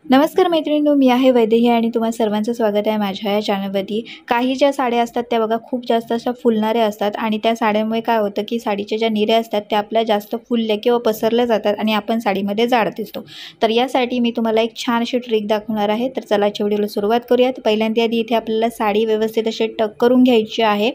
नमस्कार मैत्रिणींनो, मी आहे वैदेही आणि तुम्हा सर्वांचं स्वागत आहे माझ्या या चॅनलवरती। काही ज्या साड्या असतात त्या बघा खूप जास्त अशा फुलणाऱ्या असतात आणि त्या साड्यामुळे काय होतं की साडीच्या ज्या निऱ्या असतात त्या आपल्या जास्त फुलल्या किंवा पसरल्या जातात आणि आपण साडीमध्ये जाड दिसतो। तर यासाठी मी तुम्हाला एक छान अशी ट्रिक दाखवणार आहे। तर चला व्हिडिओला सुरुवात करूयात। पहिल्यांदा इथे आपल्याला साडी व्यवस्थित अशी टक करून घ्यायची आहे।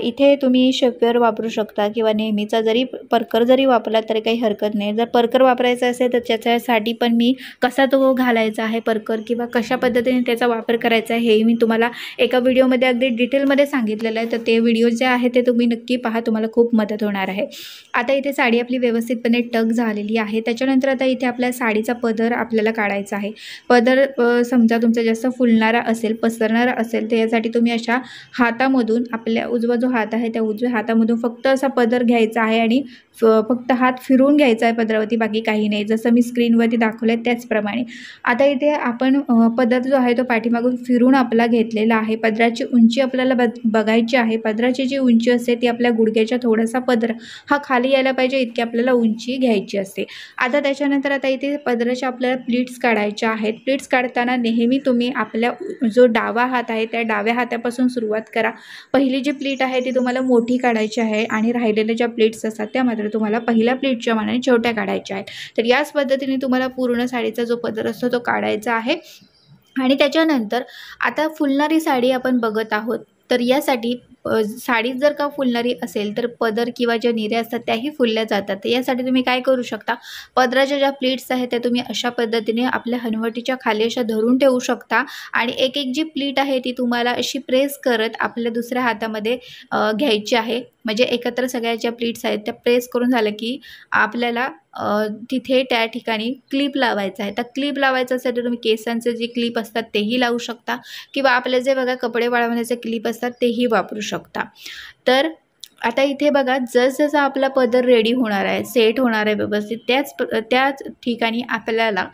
इथे तुम्ही शेपवेअर वापरू शकता किंवा नेहमीचा जरी परकर जरी वापरला तरी काही हरकत नाही। जर परकर वापरायचा असेल तर त्याच्यासाठी पण मी कसा तो घालायचा आहे परकर किंवा कशा पद्धतीने त्याचा वापर करायचा आहे हे मी तुम्हाला एका व्हिडिओमध्ये अगदी डिटेलमध्ये सांगितलेलं आहे। तर ते व्हिडिओ जे आहे ते तुम्ही नक्की पहा, तुम्हाला खूप मदत होणार आहे। आता इथे साडी आपली व्यवस्थितपणे टक झालेली आहे। त्याच्यानंतर आता इथे आपल्या साडीचा पदर आपल्याला काढायचा आहे। पदर समजा तुमचा जास्त फुलणारा असेल, पसरणारा असेल तर यासाठी तुम्ही अशा हातामधून आपल्या उजवा जो हात आहे त्या उजव्या हातामधून फक्त असा पदर घ्यायचा आहे आणि फक्त हात फिरवून घ्यायचा आहे पदरावरती, बाकी काही नाही। जसं मी स्क्रीनवरती दाखवलं त्याचप्रमाणे आता इथे आपण पदर जो आहे तो पाठीमागून फिरून आपला घेतलेला आहे। पदराची उंची आपल्याला बघायची आहे। पदराची जी उंची असते ती आपल्या गुडघ्याच्या थोडासा पदर हा खाली यायला पाहिजे इतकी आपल्याला उंची घ्यायची असते। आता त्याच्यानंतर आता इथे पदराच्या आपल्याला प्लीट्स काढायच्या आहेत। प्लीट्स काढताना नेहमी तुम्ही आपल्या जो डावा हात आहे त्या डाव्या हातापासून सुरुवात करा। पहिली जी प्लीट आहे ती तुम्हाला मोठी काढायची आहे आणि राहिलेल्या ज्या प्लीट्स असतात त्या मात्र तुम्हाला पहिल्या प्लीटच्या मानाने छोट्या काढायच्या आहेत। तर याच पद्धतीने तुम्हाला पूर्ण साडीचा जो पदर असतो तो काढायचा आहे। आणि त्याच्यानंतर आता फुलणारी साडी आपण बघत आहोत, तर यासाठी साडी जर का फुलणारी असेल तर पदर किंवा ज्या निऱ्या असतात त्याही फुलल्या जातात। तर यासाठी तुम्ही काय करू शकता, पदराच्या ज्या प्लीट्स आहेत त्या तुम्ही अशा पद्धतीने आपल्या हनवटीच्या खाली अशा धरून ठेवू शकता आणि एक एक जी प्लीट आहे ती तुम्हाला अशी प्रेस करत आपल्या दुसऱ्या हातामध्ये घ्यायची आहे। म्हणजे एकत्र सगळ्या ज्या प्लीट्स आहेत त्या प्रेस करून झालं की आपल्याला तिथे त्या ठिकाणी क्लिप लावायचा आहे। तर क्लिप लावायचं असेल तर तुम्ही केसांचे जे क्लिप असतात तेही लावू शकता किंवा आपले जे बघा कपडे वाळवण्याचे क्लिप असतात तेही वापरू शकता। तर आता इथे बघा जसजसा आपला पदर रेडी होणार आहे, सेट होणार आहे व्यवस्थित, त्याच ठिकाणी आपल्याला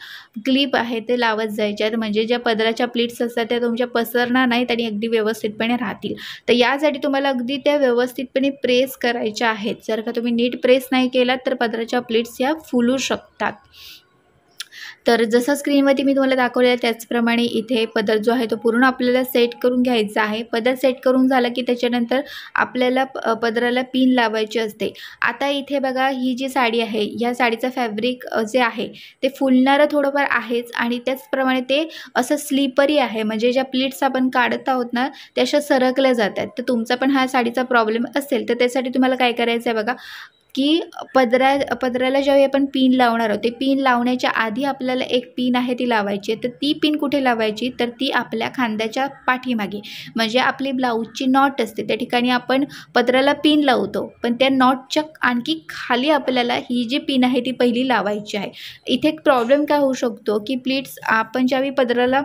क्लिप आहे ते लावत जायचे आहेत। म्हणजे ज्या पदराच्या प्लीट्स असतात त्या तुमच्या पसरणार नाहीत आणि अगदी व्यवस्थितपणे राहतील। तर यासाठी तुम्हाला अगदी त्या व्यवस्थितपणे प्रेस करायच्या आहेत। जर का तुम्ही नीट प्रेस नाही केला तर पदराच्या प्लीट्स या फुलू शकतात। तर जसं स्क्रीनवरती मी तुम्हाला दाखवलेलं त्याचप्रमाणे इथे पदर जो आहे तो पूर्ण आपल्याला सेट करून घ्यायचा आहे। पदर सेट करून झाला की त्याच्यानंतर आपल्याला पदराला पिन लावायची असते। आता इथे बघा ही जी साडी आहे या साडीचं फॅब्रिक जे आहे ते फुलणारं थोडंफार आहेच आणि त्याचप्रमाणे ते असं स्लिपरी आहे। म्हणजे ज्या प्लीट्स आपण काढत आहोत ना त्या अशा सरकल्या जातात। तर तुमचा पण हा साडीचा प्रॉब्लेम असेल तर त्यासाठी तुम्हाला काय करायचं आहे बघा की पदराला ज्यावेळी आपण पिन लावणार आहोत ते पिन लावण्याच्या आधी आपल्याला एक पिन आहे ती लावायची आहे। तर ती पिन कुठे लावायची, तर ती आपल्या खांद्याच्या पाठीमागे, म्हणजे आपली ब्लाऊजची नॉट असते त्या ठिकाणी आपण पदराला पिन लावतो, पण त्या नॉटच्या आणखी खाली आपल्याला ही जी पिन आहे ती पहिली लावायची आहे। इथे एक प्रॉब्लेम काय होऊ शकतो की प्लीट्स आपण ज्यावेळी पदराला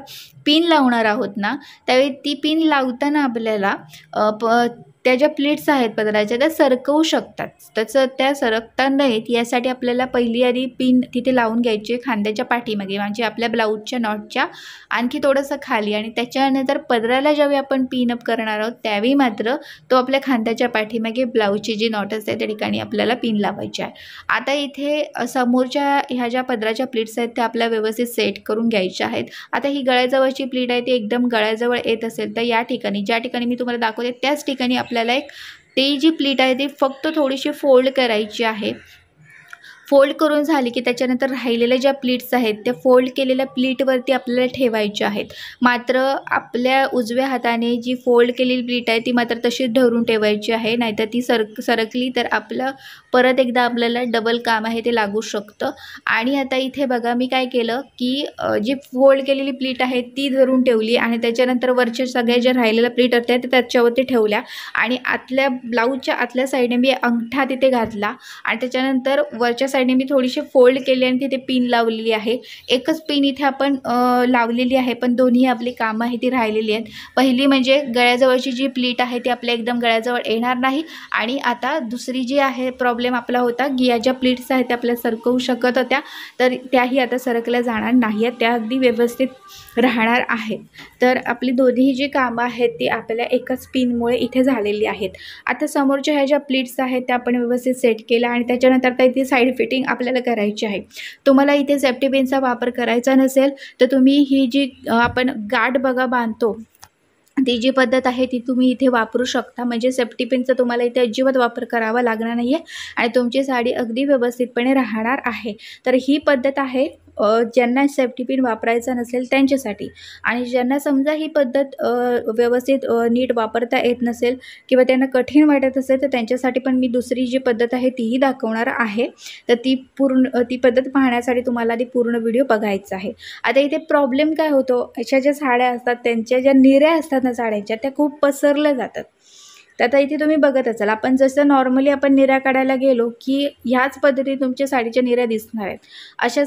पिन लावणार आहोत ना त्यावेळी ती पिन लावताना आपल्याला त्या ज्या प्लीट्स आहेत पदराच्या त्या सरकवू शकतात। त्याचं त्या सरकता नाहीत यासाठी आपल्याला पहिली आधी पिन तिथे लावून घ्यायची खांद्याच्या पाठीमागे, म्हणजे आपल्या ब्लाऊजच्या नॉटच्या आणखी थोडंसं खाली, आणि त्याच्यानंतर पदराला ज्यावेळी आपण पिन अप करणार आहोत त्यावेळी मात्र तो आपल्या खांद्याच्या पाठीमागे ब्लाऊजची जी नॉट असते त्या ठिकाणी आपल्याला पिन लावायची आहे। आता इथे समोरच्या ह्या ज्या पदराच्या प्लीट्स आहेत त्या आपल्याला व्यवस्थित सेट करून घ्यायच्या आहेत। आता ही गळ्याजवळची प्लीट आहे ती एकदम गळ्याजवळ येत असेल तर या ठिकाणी ज्या ठिकाणी मी तुम्हाला दाखवते त्याच ठिकाणी आपल्याला एक ती जी प्लीट आहे ती फक्त थोडीशी फोल्ड करायची आहे। फोल्ड करून झाली की त्याच्यानंतर राहिलेल्या ज्या प्लीट्स आहेत त्या फोल्ड केलेल्या प्लीटवरती आपल्याला ठेवायच्या आहेत। मात्र आपल्या उजव्या हाताने जी फोल्ड केलेली प्लीट आहे ती मात्र तशीच धरून ठेवायची आहे, नाहीतर ती सरकली तर आपलं परत एकदा आपल्याला डबल काम आहे ते लागू शकतं। आणि आता इथे बघा मी काय केलं की जी फोल्ड केलेली प्लीट आहे ती धरून ठेवली आणि त्याच्यानंतर वरच्या सगळ्या ज्या राहिलेल्या प्लीट होत्या त्या त्याच्यावरती ठेवल्या आणि आतल्या ब्लाऊजच्या आतल्या साईडने मी अंगठा तिथे घातला आणि त्याच्यानंतर वरच्या साईडने मी थोडीशी फोल्ड केली आणि तिथे पिन लावलेली आहे। एकच पिन इथे आपण लावलेली आहे पण दोन्ही आपली कामं आहे ती राहिलेली आहेत। पहिली म्हणजे गळ्याजवळची जी प्लीट आहे ती आपल्या एकदम गळ्याजवळ येणार नाही आणि आता दुसरी जी आहे प्रॉब्लेम आपला होता की या ज्या प्लीट्स आहेत त्या आपल्या सरकवू शकत होत्या तर त्याही आता सरकल्या जाणार नाही आहेत, त्या अगदी व्यवस्थित राहणार आहेत। तर आपली दोन्ही जी कामं आहेत ती आपल्या एकच पिनमुळे इथे झालेली आहेत। आता समोरच्या ह्या ज्या प्लीट्स आहेत त्या आपण व्यवस्थित सेट केल्या आणि त्याच्यानंतर आता इथे साईड फिटिंग आपल्याला करायची आहे. तुम्हाला इथे सेफ्टी पिनचा वापर करायचा नसेल तर तुम्ही ही जी आपण गाठ बघा बांधतो ती जी पद्धत आहे ती तुम्ही इथे वापरू शकता. म्हणजे सेफ्टी पिनचा तुम्हाला इथे अजिबात वापर करावा लागणार नाही आहे आणि तुमची साडी अगदी व्यवस्थितपणे राहणार आहे. तर ही पद्धत आहे ज्यांना सेफ्टी पिन वापरायचा नसेल त्यांच्यासाठी. आणि ज्यांना समजा ही पद्धत व्यवस्थित नीट वापरता येत नसेल किंवा त्यांना कठीण वाटत असेल तर त्यांच्यासाठी पण मी दुसरी जी पद्धत आहे तीही दाखवणार आहे. तर ती पद्धत पाहण्यासाठी तुम्हाला ती पूर्ण व्हिडिओ बघायचा आहे. आता इथे प्रॉब्लेम काय होतो, अशा ज्या साड्या असतात त्यांच्या ज्या निऱ्या असतात ना साड्यांच्या त्या खूप पसरल्या जातात. तर आता इथे तुम्ही बघत असाल आपण जसं नॉर्मली आपण निऱ्या काढायला गेलो की ह्याच पद्धतीने तुमच्या साडीच्या निऱ्या दिसणार आहेत. अशा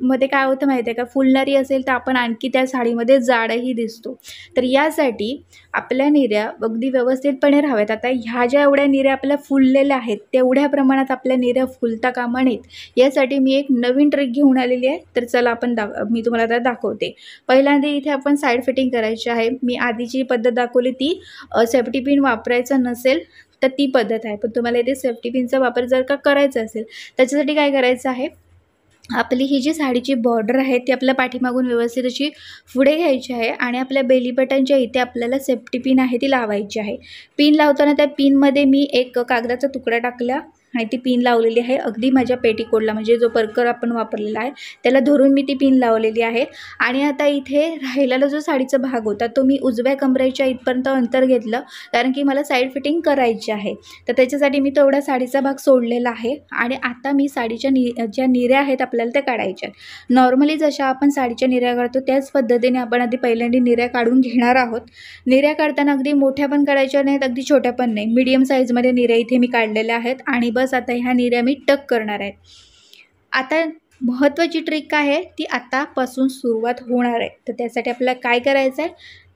मध्ये काय होतं माहिती आहे का, फुलणारी असेल तर आपण आणखी त्या साडीमध्ये जाडही दिसतो. तर यासाठी आपल्या निऱ्या अगदी व्यवस्थितपणे राहाव्यात. आता ह्या ज्या एवढ्या निऱ्या आपल्या फुललेल्या आहेत तेवढ्या प्रमाणात आपल्या निऱ्या फुलता कामा नयेत. यासाठी मी एक नवीन ट्रिक घेऊन आलेली आहे. तर चला मी तुम्हाला आता दाखवते. पहिल्यांदा इथे आपण साईड फिटिंग करायची आहे. मी आधीची पद्धत दाखवली ती सेफ्टी पिन वापरायचं नसेल तर ती पद्धत आहे. पण तुम्हाला इथे सेफ्टी पिनचा वापर जर का करायचा असेल त्याच्यासाठी काय करायचं आहे, आपली ही जी साडीची बॉर्डर आहे ती आपल्या पाठीमागून व्यवस्थित अशी पुढे घ्यायची आहे आणि आपल्या बेली बटनच्या इथे आपल्याला सेफ्टी पिन आहे ती लावायची आहे. पिन लावताना त्या पिनमध्ये मी एक कागदाचा तुकडा टाकला आणि ती पिन लावलेली आहे अगदी माझ्या पेटीकोटला, म्हणजे जो परकर आपण वापरलेला आहे त्याला धरून मी ती पिन लावलेली आहे. आणि आता इथे राहिलेला जो साडीचा भाग होता तो मी उजव्या कमरेच्या इथपर्यंत अंतर घेतलं, कारण की मला साईड फिटिंग करायची आहे. तर त्याच्यासाठी मी तेवढा साडीचा भाग सोडलेला आहे. आणि आता मी साडीच्या ज्या निऱ्या आहेत आपल्याला त्या काढायच्या आहेत. नॉर्मली जशा आपण साडीच्या निऱ्या काढतो त्याच पद्धतीने आपण आधी पहिल्यांदा निऱ्या काढून घेणार आहोत. निऱ्या काढताना अगदी मोठ्या पण काढायच्या नाहीत, अगदी छोट्या पण नाही, मीडियम साईजमध्ये निऱ्या इथे मी काढलेल्या आहेत. आणि बस आता ह्या निऱ्या मी टक करणार आहे. आता महत्त्वाची ट्रिक काय आहे ती आतापासून सुरुवात होणार आहे. तर त्यासाठी आपल्याला काय करायचं आहे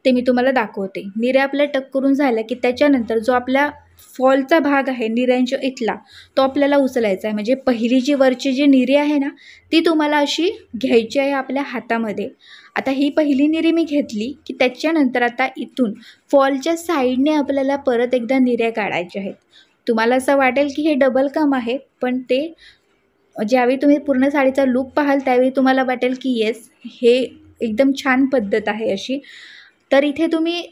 ते मी तुम्हाला दाखवते. निऱ्या आपल्या टक करून झाल्या की त्याच्यानंतर जो आपला फॉलचा भाग आहे निऱ्यांच्या इथला तो आपल्याला उचलायचा आहे. म्हणजे पहिली जी वरची जी निरी आहे ना ती तुम्हाला अशी घ्यायची आहे आपल्या हातामध्ये. आता ही पहिली निरी मी घेतली की त्याच्यानंतर आता इथून फॉलच्या साईडने आपल्याला परत एकदा निऱ्या काढायच्या आहेत. तुम्हाला असं वाटेल की हे डबल काम आहे, पण ते ज्यावेळी तुम्ही पूर्ण साडीचा लूक पाहाल त्यावेळी तुम्हाला वाटेल की येस हे एकदम छान पद्धत आहे अशी. तर इथे तुम्ही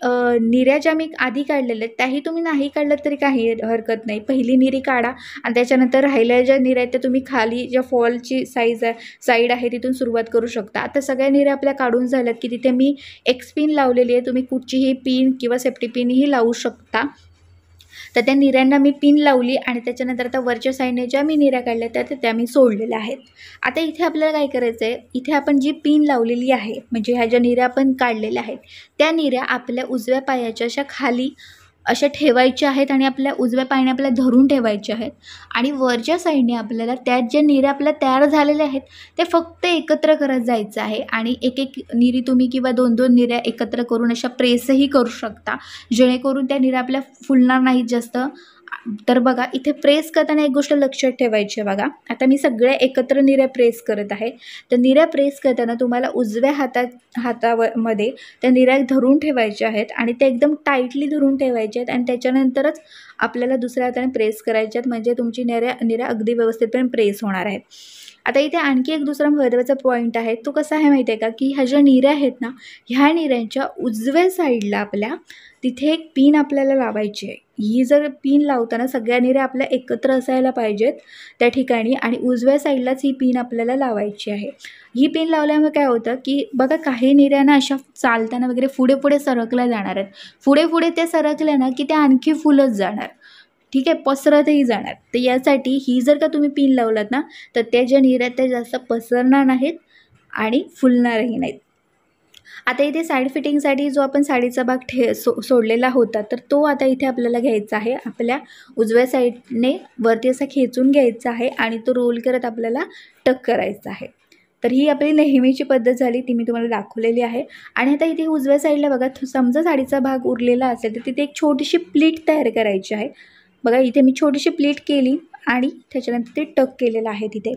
निऱ्या ज्या मी आधी काढलेल्या आहेत त्याही तुम्ही नाही काढलं तरी काही हरकत नाही. पहिली निरी काढा आणि त्याच्यानंतर राहिल्या ज्या निऱ्या आहेत त्या तुम्ही खाली ज्या फॉलची साईड आहे तिथून सुरुवात करू शकता. आता सगळ्या निऱ्या आपल्या काढून झाल्यात की तिथे मी एक पिन लावलेली आहे. तुम्ही कुठचीही पिन किंवा सेफ्टी पिनही लावू शकता. तर त्या निऱ्यांना मी पिन लावली आणि त्याच्यानंतर आता वरच्या साईडने ज्या मी निऱ्या काढल्या त्या मी सोडलेल्या आहेत. आता इथे आपल्याला काय करायचं आहे, इथे आपण जी पिन लावलेली आहे म्हणजे ह्या ज्या निऱ्या आपण काढलेल्या आहेत त्या निऱ्या आपल्या उजव्या पायाच्या अशा खाली अशा ठेवायच्या आहेत आणि आपल्या उजव्या पायाने आपल्याला धरून ठेवायच्या आहेत. आणि वरच्या साईडने आपल्याला त्यात ज्या निऱ्या आपल्या तयार झालेल्या आहेत ते फक्त एकत्र करत जायचं आहे. आणि एक एक निरी तुम्ही किंवा दोन दोन निऱ्या एकत्र करून अशा प्रेसही करू शकता, जेणेकरून त्या निऱ्या आपल्या फुलणार नाहीत जास्त. तर बघा इथे प्रेस करताना एक गोष्ट लक्षात ठेवायची आहे. बघा आता मी सगळ्या एकत्र निऱ्या प्रेस करत आहे. तर निऱ्या प्रेस करताना तुम्हाला उजव्या हातामध्ये त्या निऱ्या धरून ठेवायच्या आहेत आणि त्या एकदम टाईटली धरून ठेवायच्या आहेत आणि त्याच्यानंतरच आपल्याला दुसऱ्या हाताने प्रेस करायच्या आहेत, म्हणजे तुमची निऱ्या अगदी व्यवस्थितपणे प्रेस होणार आहेत. आता इथे आणखी एक दुसरा महत्त्वाचा पॉईंट आहे, तो कसा आहे माहिती आहे का, की ह्या ज्या निऱ्या आहेत ना ह्या निऱ्यांच्या उजव्या साईडला आपल्या तिथे एक पिन आपल्याला लावायची आहे. ही जर पिन लावताना सगळ्या निऱ्या आपल्या एकत्र असायला पाहिजेत त्या ठिकाणी आणि उजव्या साईडलाच ही पिन आपल्याला लावायची आहे. ही पिन लावल्यामुळे काय होतं की बघा काही निऱ्यांना अशा चालताना वगैरे पुढे पुढे सरकल्या जाणार आहेत. पुढे पुढे त्या सरकल्या ना की त्या आणखी फुलत जाणार, ठीक आहे, पसरतही जाणार. तर यासाठी ही जर का तुम्ही पिन लावलात ना तर त्या ज्या निऱ्या त्या जास्त पसरणार नाहीत आणि फुलणारही नाहीत. आता इथे साईड फिटिंगसाठी जो आपण साडीचा भाग सोडलेला होता तर तो आता इथे आपल्याला घ्यायचा आहे. आपल्या उजव्या साईडने वरती असा खेचून घ्यायचा आहे आणि तो रोल करत आपल्याला टक करायचा आहे. तर ही आपली नेहमीची पद्धत झाली, ती मी तुम्हाला दाखवलेली आहे. आणि आता इथे उजव्या साईडला बघा समजा साडीचा भाग उरलेला असेल तर तिथे एक छोटीशी प्लीट तयार करायची आहे. बघा इथे मी छोटीशी प्लीट केली आणि त्याच्यानंतर ते टक केलेलं आहे तिथे.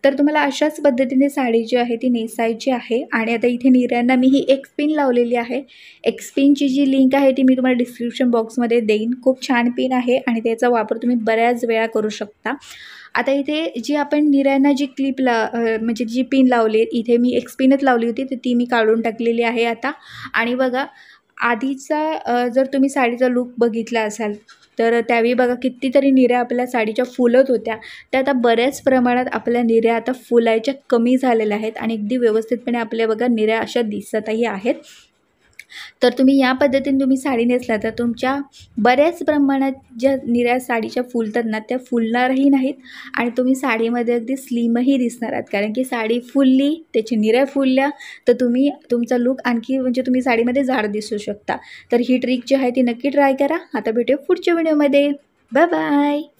तर तुम्हाला अशाच पद्धतीने साडी जी आहे ती नेसायची आहे. आणि आता इथे निऱ्यांना मी ही एक्सपिन लावलेली आहे. एक्सपिनची जी लिंक आहे ती मी तुम्हाला डिस्क्रिप्शन बॉक्समध्ये देईन. खूप छान पिन आहे आणि त्याचा वापर तुम्ही बऱ्याच वेळा करू शकता. आता इथे जी आपण निऱ्यांना जी क्लिप म्हणजे जी पिन लावली इथे मी एक पिनच लावली होती, तर ती मी काढून टाकलेली आहे आता. आणि बघा आधीचा जर तुम्ही साडीचा लूक बघितला असाल तर त्यावेळी बघा कितीतरी निऱ्या आपल्या साडीच्या फुलत होत्या. त्या आता बऱ्याच प्रमाणात आपल्या निऱ्या आता फुलायच्या कमी झालेल्या आहेत आणि अगदी व्यवस्थितपणे आपल्या बघा निऱ्या अशा दिसतही आहेत. तर तुम्ही या पद्धतीने तुम्ही साडी नेसला तर तुमच्या बऱ्याच प्रमाणात ज्या निऱ्या साडीच्या फुलतात ना त्या फुलणारही नाहीत आणि तुम्ही साडीमध्ये अगदी स्लिमही दिसणार आहात. कारण की साडी फुलली, त्याची निऱ्या फुलल्या तर तुम्ही तुमचा लूक आणखी म्हणजे तुम्ही साडीमध्ये जाड दिसू शकता. तर ही ट्रिक जी आहे ती नक्की ट्राय करा. आता भेटूया पुढच्या व्हिडिओमध्ये. Bye bye.